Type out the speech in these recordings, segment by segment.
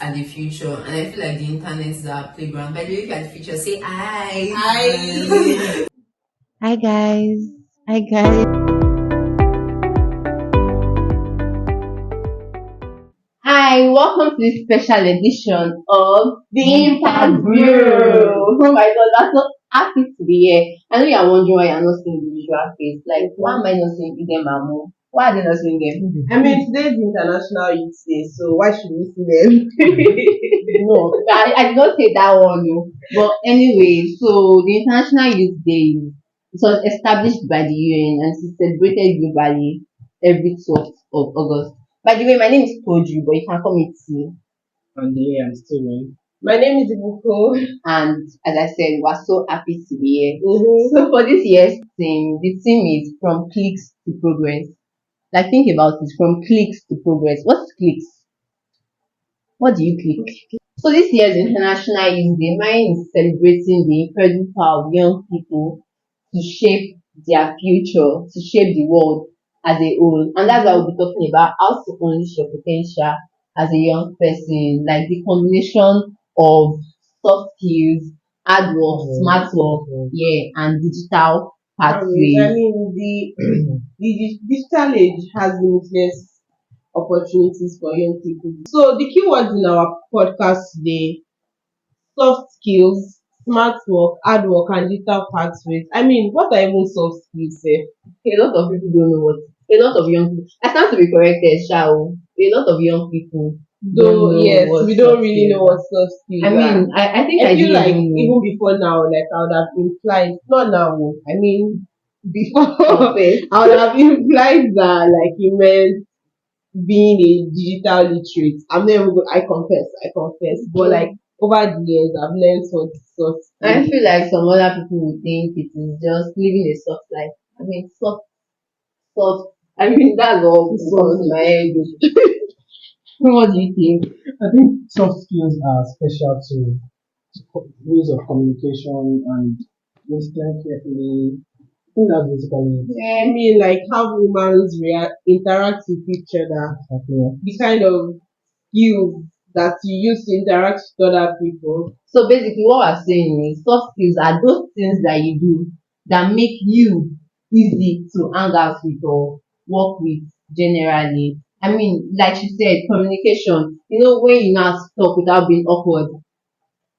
are the future, and I feel like the internet is our playground. By the way, if you are the future, say hi. Hi. Hi guys. Hi guys. Hi, welcome to this special edition of the Impact Bureau. Oh my god, that's so happy to be here. I know you're wondering why you're not seeing the visual face. Like, why am I not seeing them and more? Why are they not seeing them? I mean, today's International Youth Day, so why should we see them? No, I did not say that one. No. But anyway, so the International Youth Day it was established by the UN and it's celebrated globally every 12th of August. By the way, my name is Toju, but you can call me T. And yeah, I'm still in. My name is Ibuko. And as I said, we're so happy to be here. Mm-hmm. So for this year's theme, the theme is from clicks to progress. Like think about it, from clicks to progress. What's clicks? What do you click? So this year's International Youth Day, mine is celebrating the incredible power of young people to shape their future, to shape the world as a whole. And that's why we'll be talking about how to unleash your potential as a young person, like the combination of soft skills, hard work, smart work, yeah, and digital I pathways. mean, the digital age has limitless opportunities for young people. So the keywords in our podcast today: soft skills, smart work, hard work, and digital pathways. I mean, what are even soft skills? A lot of people don't know what. A lot of young people. I stand to be corrected, Shao. A lot of young people don't Though know yes, what we don't soft really know skills what soft skills are. I are. mean, I think I I feel didn't like even know. even before now, like I would have implied, not now, I mean before, Okay. I would have implied that like you meant being a digital literate. I'm never good. I confess. But like over the years, I've learned what soft I skills. feel like some other people would think it is just living a soft life. I mean, soft. I mean, that's all comes to my head. What do you think? I think soft skills are special to ways of communication and listening carefully. I think that's basically it. I mean, like how humans interact with each other, Exactly. the kind of skills that you use to interact with other people. So basically, what we're saying is soft skills are those things that you do that make you easy to hang out with or work with generally. I mean, like you said, communication. You know, when you now talk without being awkward,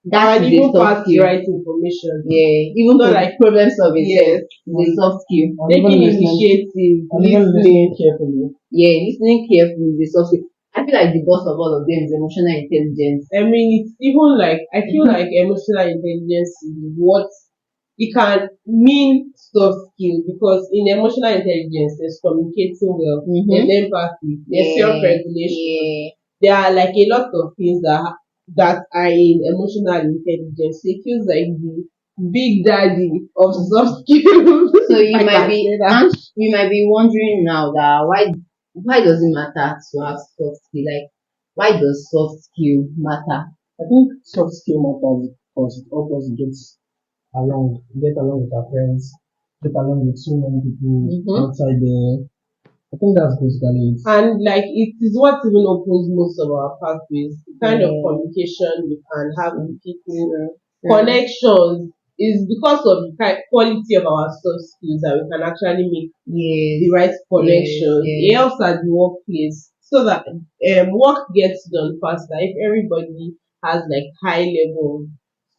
that And is a even soft pass the skill. right information. Yeah, even Not for like problem solving yes, is a soft skill. And even taking listening, initiative, and even listening. listening carefully. Yeah, listening carefully is a soft skill. I feel like the boss of all of them is emotional intelligence. I mean, it's even like I feel like emotional intelligence is what it can mean soft skill because in emotional intelligence there's communicating well, there's empathy, there's self-regulation. Yeah. There are like a lot of things that are in emotional intelligence. So it feels like the big daddy of soft skills. So you I might can be say that. you might be wondering now that why does it matter to have soft skill? Like why does soft skill matter? I think soft skill matters because it helps us get along with our friends, get along with so many people outside there. I think that's basically it. And like it is what even opens most of our pathways. The kind of communication we can have with people, connections is because of the quality of our soft skills that we can actually make the right connection. It helps at the workplace so that work gets done faster. If everybody has like high level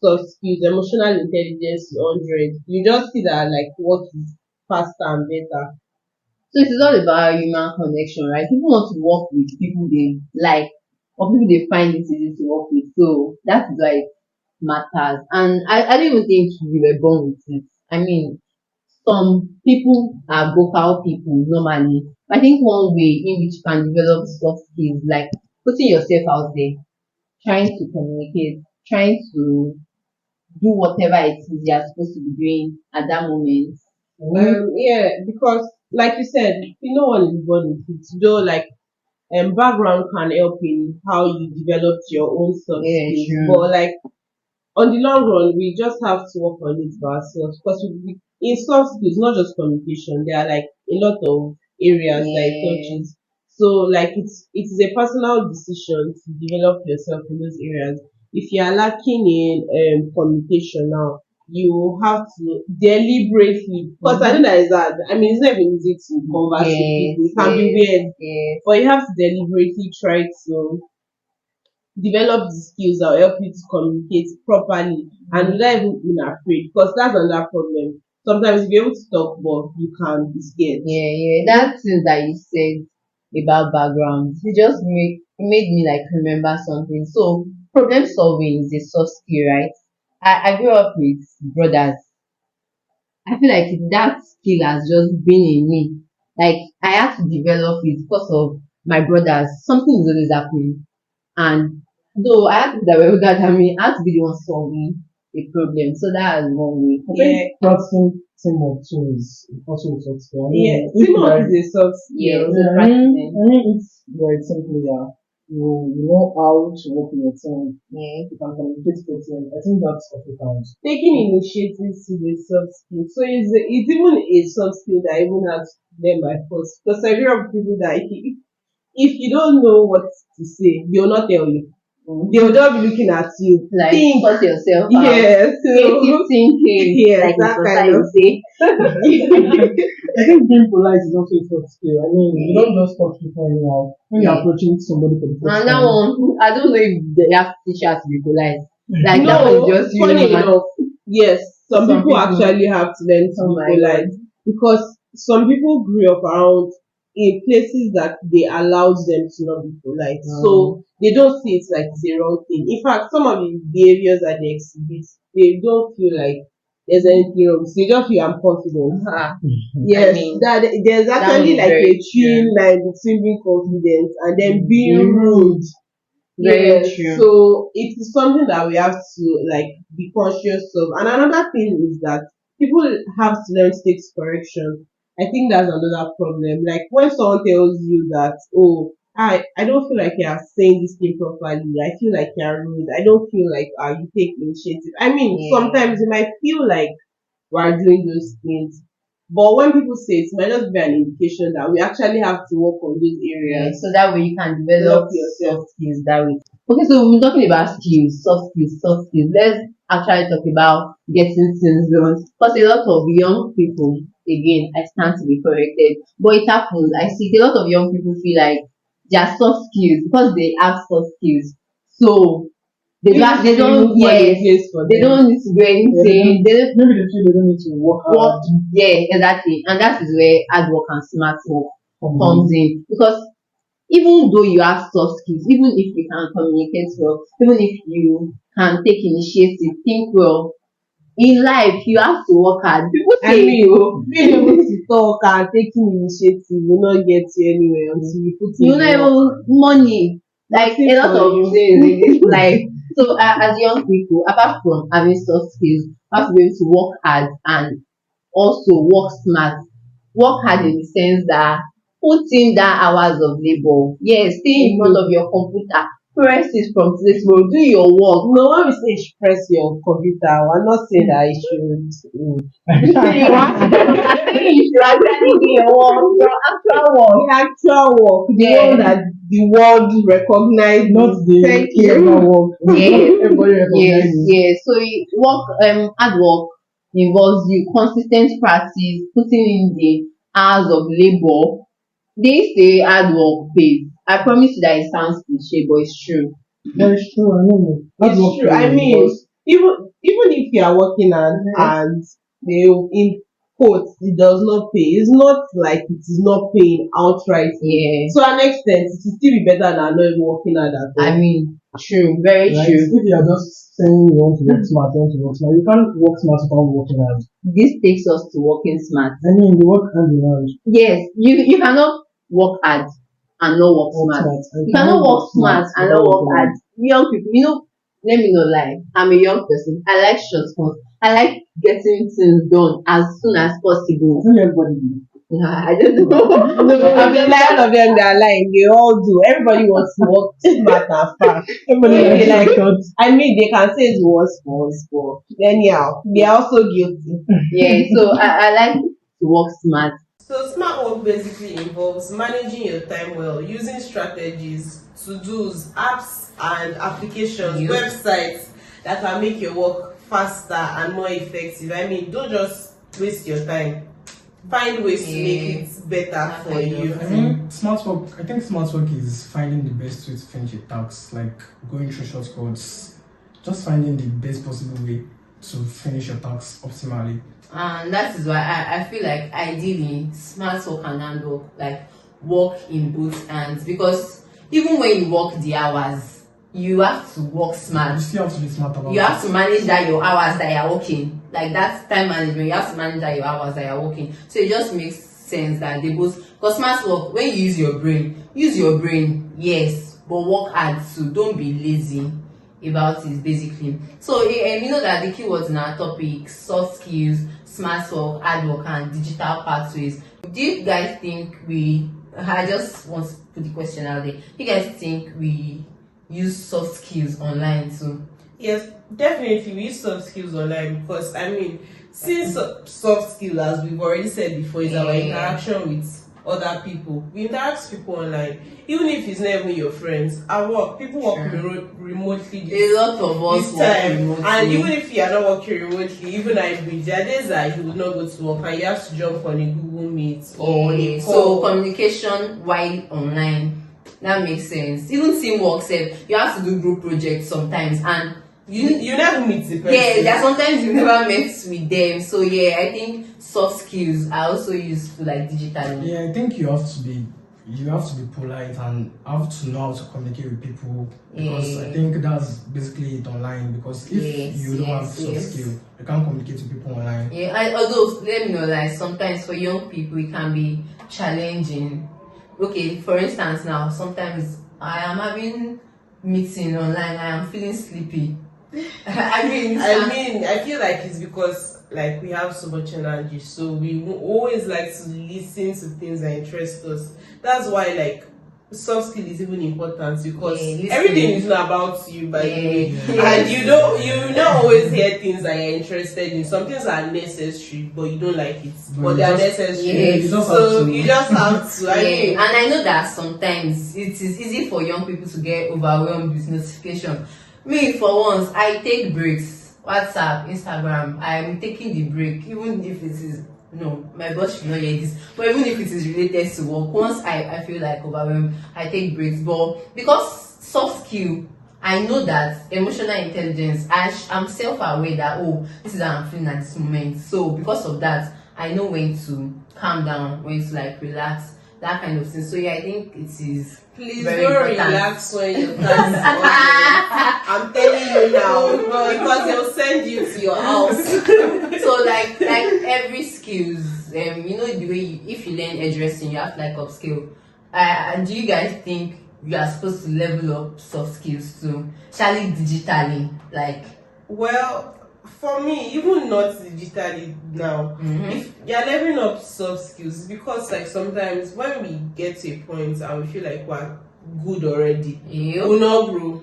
soft skills, emotional intelligence 100, you just see that like work is faster and better. So it is all about human connection, right? People want to work with people they like or people they find it easy to work with. So that is why it matters. And I don't even think we were born with it. I mean, some people are vocal people normally. I think one way in which you can develop soft skills like putting yourself out there, trying to communicate, trying to do whatever it is you're supposed to be doing at that moment. Yeah, because like you said, no one is born with it. Though like background can help in how you develop your own soft skills. True. But like on the long run, we just have to work on it by ourselves. Because in soft skills, not just communication, there are like a lot of areas that it touches. So like it is a personal decision to develop yourself in those areas. If you are lacking in communication now, you have to deliberately, because I know that is hard. I mean, it's not even easy to converse with Yes, people. It can be yes, weird, yes. but you have to deliberately try to develop the skills that will help you to communicate properly and without even being afraid, because that's another problem. Sometimes you'll be able to talk, but you can be scared. Yeah, yeah. That thing that you said about background, it made me like remember something. So problem solving is a soft skill, right? I grew up with brothers. I feel like that skill has just been in me. Like I had to develop it because of my brothers. Something is always happening. And though I had to be that way older than me, I had to be the one solving the problem. So that is one way. I Yeah, think practicing teamwork too is also a soft skill. I yeah. mean, if you Teamwork are, is a soft Yeah, skill. so yeah, practicing. I mean, if you're a team player, you know how to work in your team. Yeah. You can communicate with your team. I think that's what it counts. Taking initiatives is a soft skill. So it's even a soft skill that I even have to learn by force. Because I grew up with people that if you don't know what to say, they'll not tell you. They'll just be looking at you. Like Think. sort yourself out. Yes. Creative So, thinking, yes, like that Mr. kind Sai of would say. I think being polite is also a soft skill. I mean, you don't just talk to people anyhow. When you're Yeah. approaching somebody for the first And that time, one, I don't know if they have to teach us to be polite. Like that one is no, just you funny know. enough, yes, some Some people people. actually have to learn to Oh be my polite, because some people grew up around in places that they allowed them to not be polite. So they don't see it like it's a wrong thing. In fact, some of the behaviors that they exhibit, they don't feel like there's anything wrong. They just feel I'm confident. Yes, mean, that there's that actually was like very a thin line between being confident and then being being rude. Very Yes, true. so it is something that we have to like be conscious of. And another thing is that people have to learn to take correction. I think that's another problem. Like when someone tells you that, oh, I don't feel like you are saying this thing properly. I feel like you are rude. I don't feel like you take initiative. I mean, Yeah. sometimes you might feel like we're doing those things. But when people say it might just be an indication that we actually have to work on those Yeah, areas. so that way you can Develop develop yourself. soft skills that way. Okay, so we're talking about skills, soft skills, soft skills. Let's actually talk about getting things done. Because a lot of young people, again, I stand to be corrected, but it happens. I see a lot of young people feel like their soft skills because they have soft skills. So they don't yes, they don't need to do anything. They don't maybe they feel they don't need to work work, hard. yeah, exactly. And that is where hard work and smart work comes in. Because even though you have soft skills, even if you can communicate well, even if you can take initiative, think well, in life you have to work hard. People I say mean, being able to talk and taking initiative will not get you anywhere until you put in you know the work. even money, like Nothing a lot for of you. things in this life. So as young people, apart from having soft skills, you have to be able to work hard and also work smart. Work hard in the sense that put in that hours of labor. Yes, stay in front of your computer, press it from today tomorrow, do your work. No, when we say you should press your computer, we're not saying that you should. You want to you should actually do your work, your actual work. The actual work, the Yeah. one that the world recognizes. Not the Thank clever you. work. Yes, Everybody yes, recognizes. yes. So work, hard work involves you consistent practice, putting in the hours of labor. They say hard work pays. I promise you that it sounds cliche, but it's true. But it's true, I know. Hard work It's true. I pays, mean, because even if you are working and they in quotes it does not pay. It's not like it is not paying outright. Yeah. To an extent, it will still be better than not even working hard at all. I mean, true, very right? true. If you are just saying you want to work smart, you want to work smart, you can't work smart without working hard. This takes us to working smart. I mean, they work hand in hand. Yes, you cannot work hard and not work Work smart. smart. You cannot work smart and not work without hard. Young people, let me not lie. I'm a young person. I like shortcuts. I like getting things done as soon as possible. working hard. Everybody do. I don't know. I mean, like all of them, they are lying. They all do. Everybody wants to work smart and fast. Everybody They likes like, shortcuts. I mean, they can say it was but anyhow, they are also guilty. Yeah, so I like to work smart. So smart work basically involves managing your time well, using strategies, to-dos, apps and applications, Yep. websites that can make your work faster and more effective. I mean, don't just waste your time. Find ways to make it better That for kind of you. I mean, smart work. I think smart work is finding the best way to finish a task, like going through shortcuts, just finding the best possible way to finish your task optimally. And that is why I feel like ideally smart work and hand work like work in both hands, because even when you work the hours, you have to work You smart. still have to be smart about You have it. to manage that your hours that you're working. Like that's time management. You have to manage that your hours that you're working. So it just makes sense that they both, because smart work, when you use your brain, yes, but work hard too. Don't be lazy about it basically. So you know that the keywords in our topic: soft skills, smart work, hard work, and digital pathways. Do you guys think I just want to put the question out there. Do you guys think we use soft skills online too? Yes, definitely we use soft skills online because I mean, since soft skill, as we've already said before, is our interaction with other people. We interact with people online, even if it's not even your friends. At work, people work remotely. A lot of us This work time, remotely. and even if you are not working remotely, even hybrid, there are days that you will not go to work and you have to jump on a Google Meet or on a So call. communication while online, that makes sense. Even teamwork sef, you have to do group projects sometimes, and you never meet the person. yeah, there are sometimes you never met with them. So yeah, I think soft skills are also used to like digitally. Yeah, I think you have to be polite and have to know how to communicate with people, because I think that's basically it online, because if you don't have soft skill, you can't communicate with people online. Yeah, and although let me know, like sometimes for young people it can be challenging. Okay, for instance, now sometimes I am having meeting online, I am feeling sleepy. I mean, I feel like it's because like we have so much energy, so we always like to listen to things that interest us. That's why like soft skill is even important, because everything is not about you, by the way. And you don't always hear things that you're interested in. Some things are necessary, but you don't like it, but they are necessary. You just So have to. you just have to. I mean, and I know that sometimes it is easy for young people to get overwhelmed with notification. Me, for once, I take breaks. WhatsApp, Instagram, I'm taking the break, even if it is, no, my boss should not hear this, but even if it is related to work, once I feel like overwhelmed, I take breaks. But because soft skill, I know that emotional intelligence, I'm self-aware that, oh, this is how I'm feeling at this moment. So because of that, I know when to calm down, when to like relax, that kind of thing. So yeah, I think it is please very don't important. relax when your task is on. I'm telling you now, because they'll send you to your house. So like every skills, you know the way if you learn hairdressing, you have to like upskill. Do you guys think you are supposed to level up soft skills too, especially digitally? Like, Well, for me, even not digitally now, if you're leveling up soft skills, because like sometimes when we get to a point and we feel like we're good already, we'll not grow.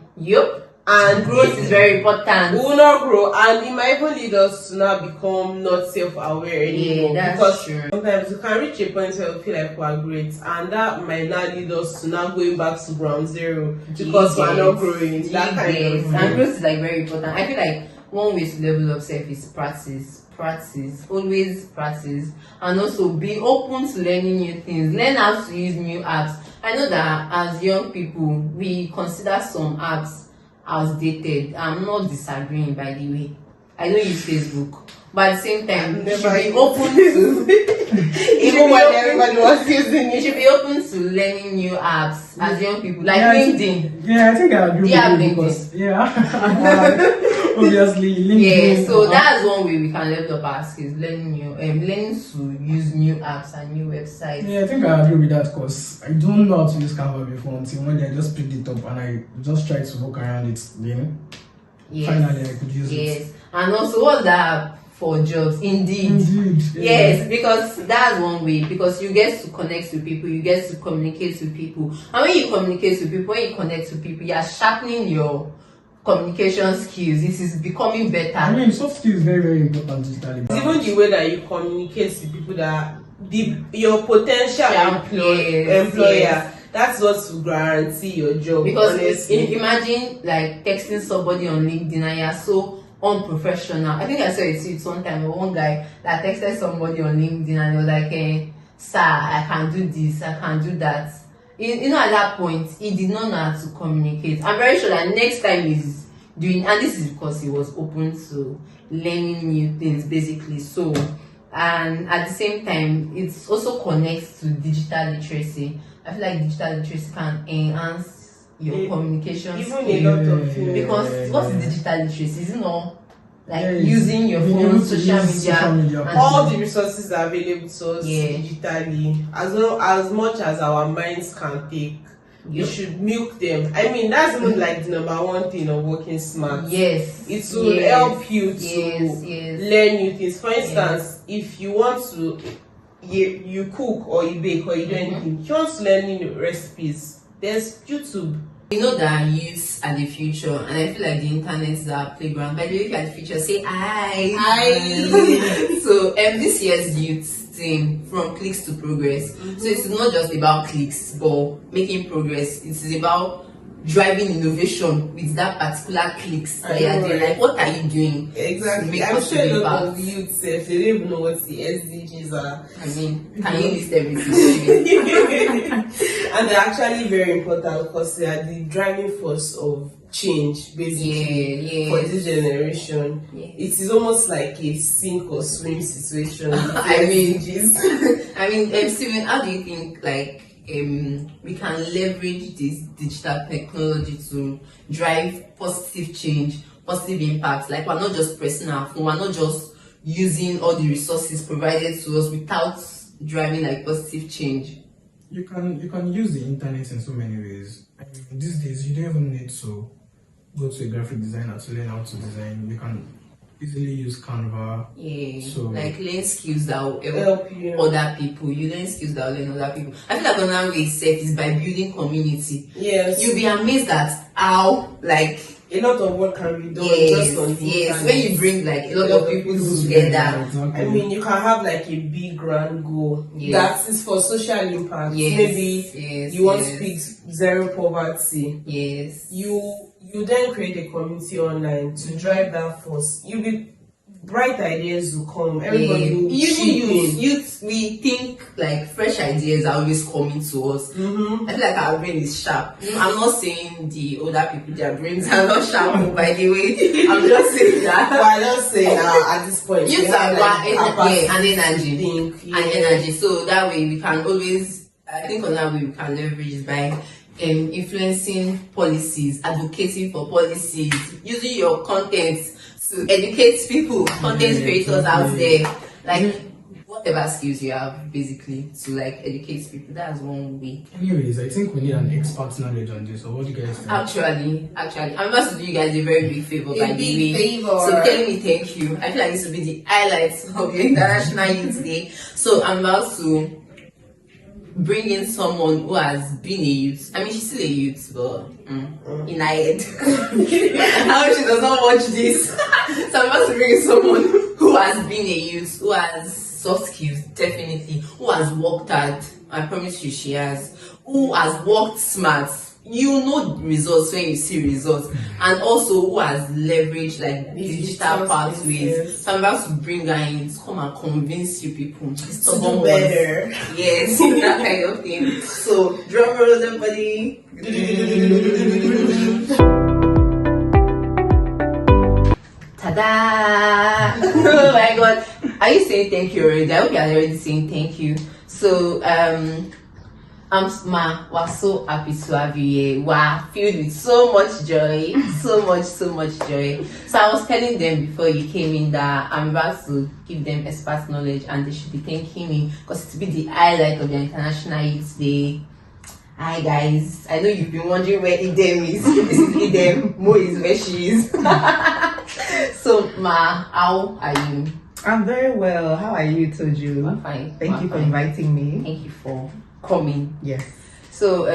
And growth is very important. We will not grow, and it might even lead us to now become not self-aware anymore. Yeah, that's because true. sometimes we can reach a point where we feel like we're great, and that might now lead us to now going back to ground zero because we're not growing. That kind of thing. And growth is like very important. I feel like one way to level up self is practice, always practice, and also be open to learning new things. Learn how to use new apps. I know that as young people, we consider some apps outdated. I'm not disagreeing, by the way. I don't use Facebook, but at the same time, you should be open to even when everybody was using you it. should be open to learning new apps as young people, like LinkedIn. Yeah, I think I agree with Yeah, you, because obviously LinkedIn. Yeah, so that's one way we can level up our skills, learning to use new apps and new websites. Yeah, I think I agree with that, because I don't know how to use Canva before until one day I just picked it up and I just tried to work around it. Yes. Finally I could use it. Yes, and also what's that for jobs? Indeed. Yeah. Yes, because that's one way, because you get to connect with people, you get to communicate with people, and when you communicate with people, when you connect with people, you are sharpening your communication skills. This is becoming better. I mean, soft skills is very, very important digitally. Even the way that you communicate to people, that your potential employer. Yes. That's what will guarantee your job. Because honestly. imagine like texting somebody on LinkedIn and you're so unprofessional. I think I saw a tweet one time of one guy that texted somebody on LinkedIn and he was like, sir, I can do this, I can do that. You know, at that point, he did not know how to communicate. I'm very sure that next time he's doing, and this is because he was open to learning new things, basically. So, and at the same time, it also connects to digital literacy. I feel like digital literacy can enhance your communication Even skills. a lot of things. Because what is digital literacy? Is it not like Yes. using your Being phone, able to social use media, social media. and All the resources are available to us Yeah. digitally, as much as our minds can take. You Yup. should milk them. I mean, that's even like the number one thing of working smart. Yes, It will help you to yes. learn new things. For instance, if you want to, you cook or you bake or you do anything, you want to learn new recipes, there's YouTube. We know that youths are the future, and I feel like the internet is our playground. By the way, if you are the future, say hi. Hi. So, this year's youth thing, from clicks to progress. So it's not just about clicks, but making progress. It is about driving innovation with that particular clicks that you are doing. Like, what are you doing? Exactly. to make I'm sure a positive lot of impact? youths, they don't even know what the SDGs are. I mean, can you list everything? And they're actually very important because they are the driving force of change, basically, for this generation. Yeah. It is almost like a sink or swim situation. I mean, Steven, how do you think we can leverage this digital technology to drive positive change, positive impacts? Like, we're not just pressing our phone, we're not just using all the resources provided to us without driving like positive change. You can use the internet in so many ways. I mean, these days you don't even need to go to a graphic designer to learn how to design. You can easily use Canva. Yeah, So like learn skills that will help you. other people. You learn skills that will learn other people. I feel like another way set is by building community. Yes. You'll be amazed at how a lot of work can be done just on the internet. when you bring like a lot of people together. Exactly. I mean, you can have like a big grand goal that is for social impact. Yes, Maybe you want to pick zero poverty. Yes. You then create a community online to drive that force. You'll be bright ideas will come. Everybody will Usually youth, we think like fresh ideas are always coming to us. I feel like our brain is sharp. I'm not saying the older people, their brains are not sharp, by the way. I'm just saying that. But I just say at this point, Youth are and energy. Think, And energy. So that way we can always, I think on that way we can leverage is by influencing policies, advocating for policies, using your content to educate people, content creators out there, like whatever skills you have, basically, to like educate people. That's one way. Anyways, I think we need an expert knowledge on this. So what do you guys think? Actually, I'm about to do you guys a very big favor, by the way. favor. So telling me thank you. I feel like this will be the highlights of your International Youth Day. So I'm about to bring in someone who has been a youth. I mean, she's still a youth, but in her head. I hope she does not watch this. So I'm about to bring in someone who has been a youth, who has soft skills, definitely, who has worked hard. I promise you she has. Who has worked smart. You know results when you see results, and also who has leveraged like digital pathways. So I'm about to bring her in to come and convince you people to do better. Yes, that kind of thing. So drum roll, everybody. Ta-da! Oh my God, are you saying thank you already? I hope you are already saying thank you. So we're so happy to have you here. We're filled with so much joy, so much joy. So I was telling them before you came in that I'm about to give them expert knowledge and they should be thanking me because it will be the highlight of the International Youth Day. Hi guys, I know you've been wondering where Idem is. This is Idem. Mo is where she is. So Ma, how are you? I'm very well. How are you, Toju? I'm fine. Thank you for inviting me. Thank you for coming. Yes. So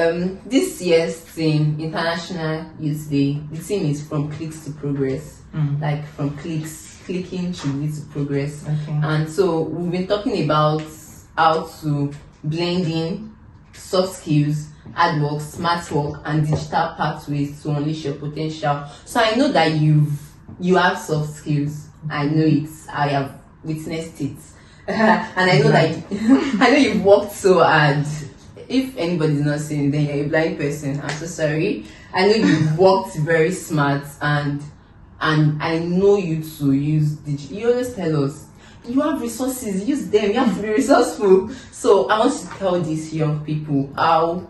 this year's theme, International Youth Day, the theme is from clicks to progress. Like from clicking should lead to progress. Okay. And so we've been talking about how to blend in soft skills, hard work, smart work, and digital pathways to unleash your potential. So I know that you have soft skills. I know it. I have witnessed it. And I know that I know you've worked so hard. If anybody's not saying, then you're a blind person. I'm so sorry. I know you've worked very smart, and I know you to use digital. You always tell us you have resources, use them. You have to be resourceful. So I want to tell these young people how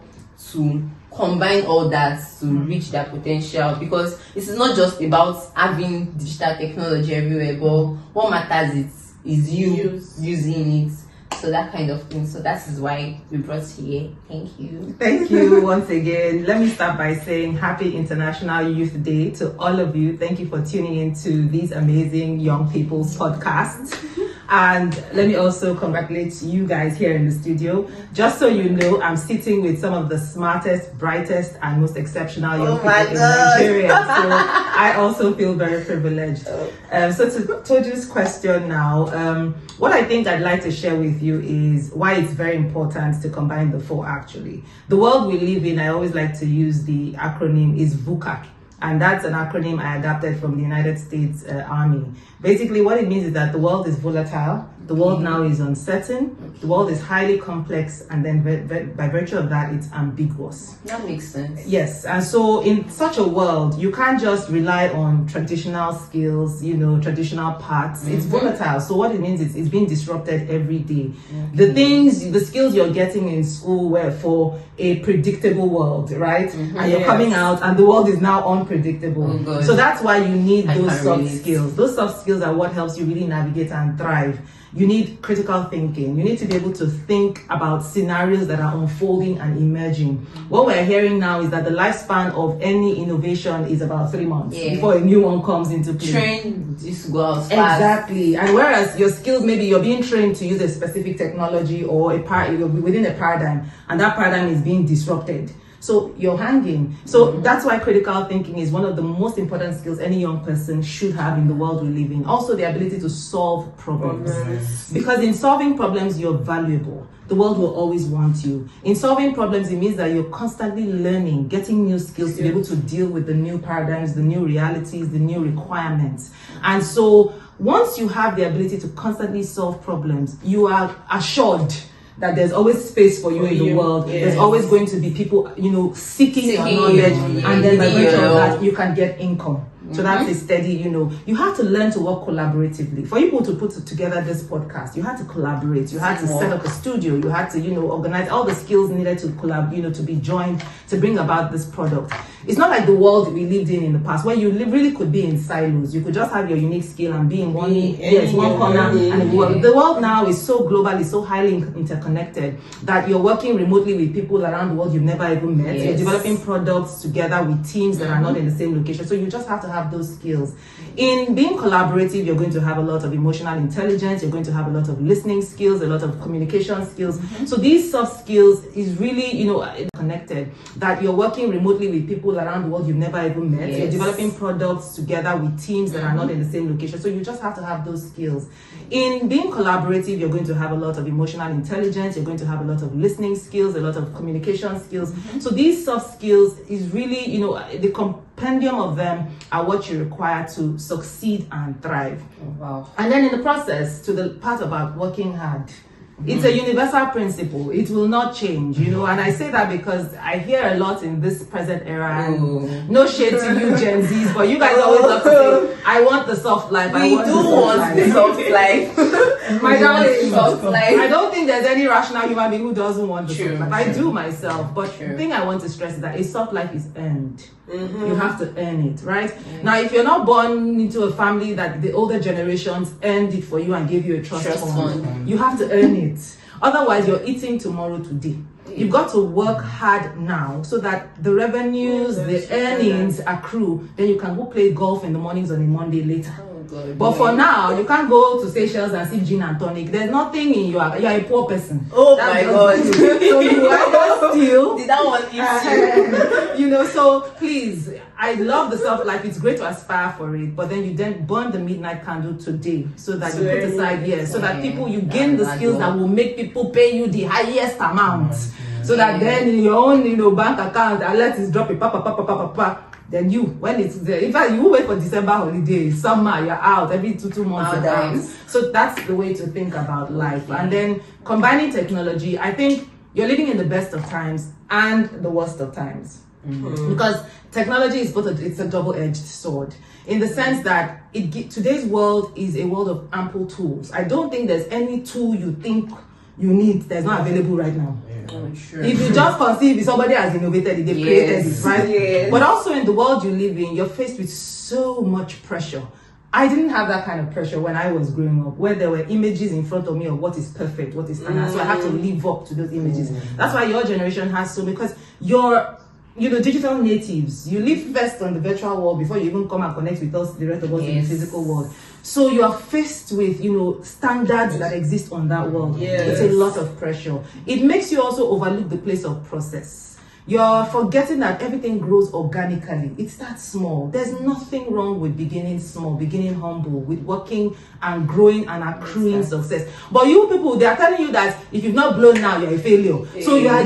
to combine all that to reach their potential, because it is not just about having digital technology everywhere, but what matters is you using it. So that kind of thing. So that is why we brought you here. Thank you. Thank you once again. Let me start by saying Happy International Youth Day to all of you. Thank you for tuning into these amazing young people's podcasts. And let me also congratulate you guys here in the studio. Just so you know, I'm sitting with some of the smartest, brightest, and most exceptional young people in Nigeria. So I also feel very privileged. So to Toju's question now, what I think I'd like to share with you is why it's very important to combine the four actually. The world we live in, I always like to use the acronym is VUCA. And that's an acronym I adapted from the United States Army. Basically, what it means is that the world is volatile, the world now is uncertain, the world is highly complex, and then by virtue of that, it's ambiguous. That makes sense. Yes, and so in such a world, you can't just rely on traditional skills, traditional paths. It's volatile. So what it means is it's being disrupted every day. The skills you're getting in school were for a predictable world, right? And you're coming out and the world is now unpredictable. So that's why you need those soft skills. Those soft skills are what helps you really navigate and thrive. You need critical thinking. You need to be able to think about scenarios that are unfolding and emerging. What we're hearing now is that the lifespan of any innovation is about 3 months before a new one comes into play. Train just go out fast. Exactly. And whereas your skills, maybe you're being trained to use a specific technology or you're within a paradigm, and that paradigm is being disrupted. So you're hanging. So that's why critical thinking is one of the most important skills any young person should have in the world we live in. Also the ability to solve problems. Because in solving problems, you're valuable. The world will always want you. In solving problems, it means that you're constantly learning, getting new skills to be able to deal with the new paradigms, the new realities, the new requirements. And so once you have the ability to constantly solve problems, you are assured that there's always space for you in the world. There's always going to be people, seeking your knowledge, and then by virtue of that, you can get income. So that's a steady, you have to learn to work collaboratively. For you to put together this podcast, you had to collaborate. You had to set up a studio. You had to, organize all the skills needed to collab, to be joined to bring about this product. It's not like the world we lived in the past, where you really could be in silos. You could just have your unique skill and be in one corner. And the world now is so global, it's so highly interconnected that you're working remotely with people around the world you've never even met. You're developing products together with teams that are not in the same location. So you just have to have those skills. In being collaborative, you're going to have a lot of emotional intelligence, you're going to have a lot of listening skills, a lot of communication skills. So these soft skills is really, connected, that you're working remotely with people around the world you've never even met. You're developing products together with teams that are not in the same location. So you just have to have those skills. In being collaborative, you're going to have a lot of emotional intelligence, you're going to have a lot of listening skills, a lot of communication skills. So these soft skills is really, the compendium of them are what you require to succeed and thrive. Wow. And then in the process, to the part about working hard, it's a universal principle. It will not change, and I say that because I hear a lot in this present era, and no shade to you Gen Zs, but you guys always love to say, I want the soft life. We do want the soft life. My darling, soft life. I don't think there's any rational human being who doesn't want the soft life. I do myself, but the thing I want to stress is that a soft life is earned. You have to earn it, right? Now, if you're not born into a family that the older generations earned it for you and gave you a trust fund, you have to earn it. Otherwise, you're eating tomorrow today. You've got to work hard now so that the revenues, the earnings accrue. Then you can go play golf in the mornings on a Monday later. But for now, you can't go to Seychelles and sip gin and tonic. There's nothing in you're a poor person. Oh my God. So you either steal. Did that one eat you? So please, I love the self-life. It's great to aspire for it, but then you then burn the midnight candle today so that you put aside, so that you gain the skills that will make people pay you the highest amount. So that then in your own, bank account, alert is dropping, then when it's there, in fact, you wait for December holiday, summer, you're out, every two months you're out. So that's the way to think about life. And then combining technology, I think you're living in the best of times and the worst of times. Because technology is it's a double-edged sword, in the sense that today's world is a world of ample tools. I don't think there's any tool you think you need that's not available right now. If you just conceive it, somebody has innovated it, they've created it, right? But also in the world you live in, you're faced with so much pressure. I didn't have that kind of pressure when I was growing up, where there were images in front of me of what is perfect, what is standard. So I had to live up to those images. That's why your generation has so, because you're digital natives. You live first on the virtual world before you even come and connect with us, the rest of us in the physical world. So you are faced with, standards that exist on that world. It's a lot of pressure. It makes you also overlook the place of process. You're forgetting that everything grows organically. It starts small. There's nothing wrong with beginning small, beginning humble, with working and growing and accruing success. But you people, they are telling you that if you've not blown now, you're a failure. So you are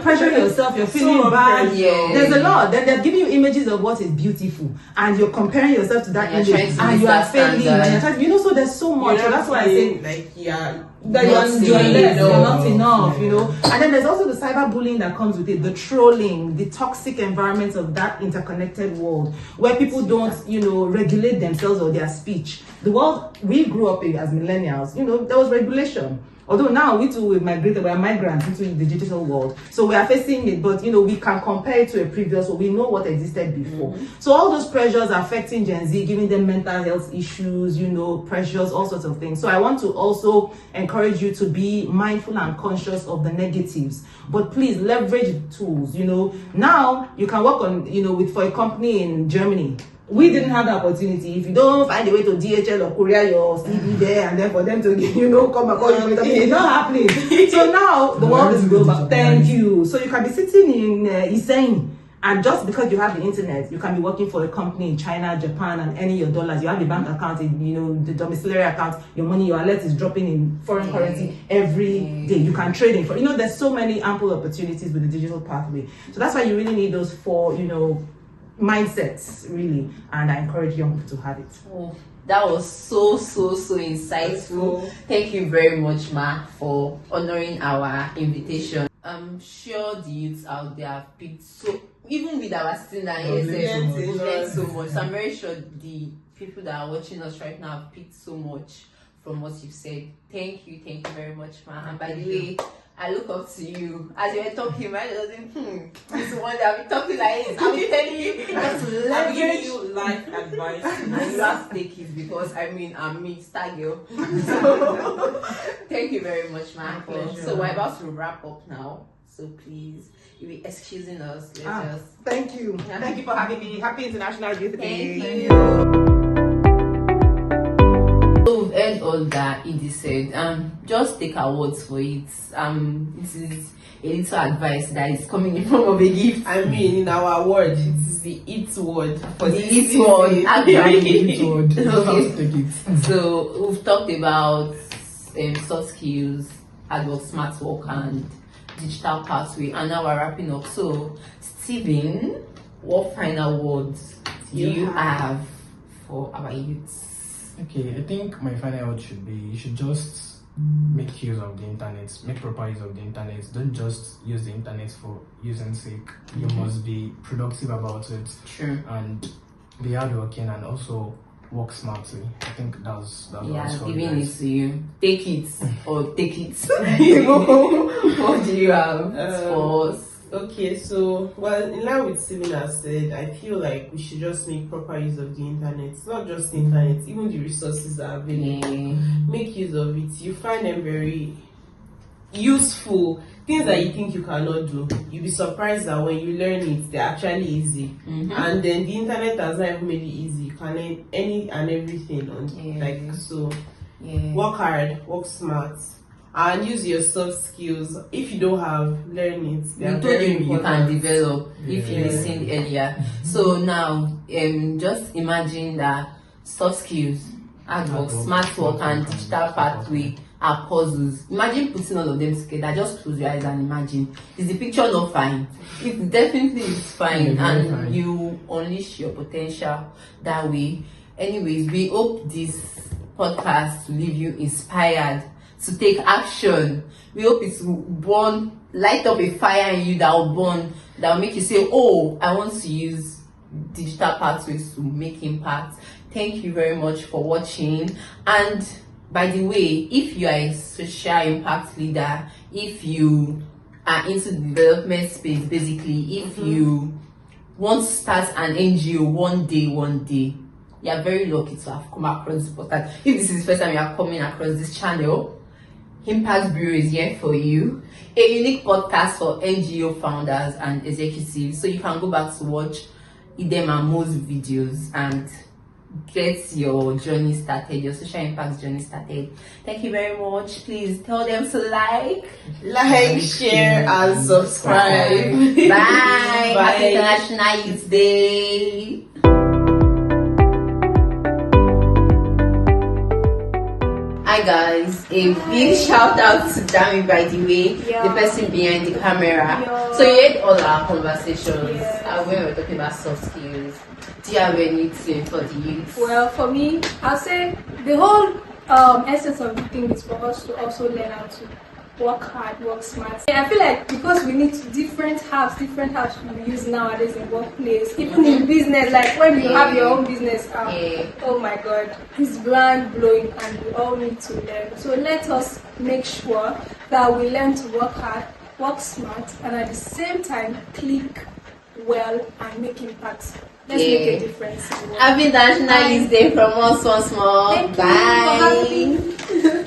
pressuring yourself, you're feeling bad. There's a lot. Then they're giving you images of what is beautiful, and you're comparing yourself to that image, and you are failing. And you're so there's so much. So that's why I say, that you're not enough, And then there's also the cyberbullying that comes with it, the trolling, the toxic environment of that interconnected world, where people don't, regulate themselves or their speech. The world we grew up in as millennials, there was regulation. Although now we too we are migrants into the digital world, so we are facing it. But we can compare it to a previous one. We know what existed before. So all those pressures are affecting Gen Z, giving them mental health issues, pressures, all sorts of things. So I want to also encourage you to be mindful and conscious of the negatives. But please leverage the tools. Now you can work on for a company in Germany. We didn't have the opportunity. If you don't find a way to DHL or courier your CV there, and then for them to come and call you, it's not happening. So now the world is global. Thank you. So you can be sitting in Isen, and just because you have the internet, you can be working for a company in China, Japan, and earning your dollars. You have a bank account, in the domiciliary account. Your money, your alert is dropping in foreign currency every day. You can trade in for. There's so many ample opportunities with the digital pathway. So that's why you really need those four, mindsets, really, and I encourage young people to have it. That was so insightful. Thank you very much, Ma, for honoring our invitation. I'm sure the youths out there have picked even with our sitting down here, we've learned so much. So I'm very sure the people that are watching us right now have picked so much from what you've said. Thank you very much, Ma. And by the way, I look up to you. As you were talking, right? This one that I've been talking like this. I'm telling you, just I'm giving you life advice. And you have to take it because I'm me, star girl. So thank you very much, man. So we're about to wrap up now. So please, you'll be excusing us. Thank you. Thank you for having me. Happy International Youth Day. Thank you. So we've heard all that Edie said. Just take our words for it. This is a little advice that is coming in form of a gift. In our word, it is the it word for the it word. Okay. So we've talked about soft skills, hard work, smart work, and digital pathway, and now we're wrapping up. So, Stephen, what final words do you have for our youths? Okay, I think my final word should be you should just make use of the internet, make proper use of the internet. Don't just use the internet for using sake. You must be productive about it. Sure. And be hardworking and also work smartly. I think that's giving it to you. Take it or take it. What do you have for us? Okay, so in line with Steven has said, I feel like we should just make proper use of the internet. It's not just the internet, even the resources that are available. Make use of it. You find them very useful. Things that you think you cannot do, you'll be surprised that when you learn it, they're actually easy. And then the internet has not even made it easy. You can learn any and everything on work hard, work smart, and use your soft skills. If you don't have, learn it. They We are told very you you can important. develop if you listened earlier. So now, just imagine that soft skills, hard work, smart work, and digital pathway are puzzles. Imagine putting all of them together. Just close your eyes and imagine. Is the picture not fine? It definitely is fine, and fine. you unleash your potential that way. Anyways, we hope this podcast will leave you inspired to take action. We hope it will light up a fire in you that will burn, that will make you say, oh, I want to use digital pathways to make impact. Thank you very much for watching. And by the way, if you are a social impact leader, if you are into the development space, basically, if you want to start an NGO one day, you are very lucky to have come across this podcast. If this is the first time you are coming across this channel, Impact Bureau is here for you. A unique podcast for NGO founders and executives. So you can go back to watch Idem and Mo's videos and get your journey started, your social impact journey started. Thank you very much. Please tell them to like, Share, and subscribe. Bye. Bye. Happy International Youth Day. Hi guys, a big shout out to Dami, by the way, the person behind the camera. So you heard all our conversations when we were talking about soft skills. Do you have anything for the youth? Well, for me, I'll say the whole essence of the thing is for us to also learn how to work hard, work smart. I feel like because we need different hats we use nowadays in workplace, even in business, like when you have your own business, oh my god, it's brand blowing and we all need to learn. So let us make sure that we learn to work hard, work smart, and at the same time click well and make impact. Let's make a difference. Happy National Youth Day from us once more. Thank you for having me.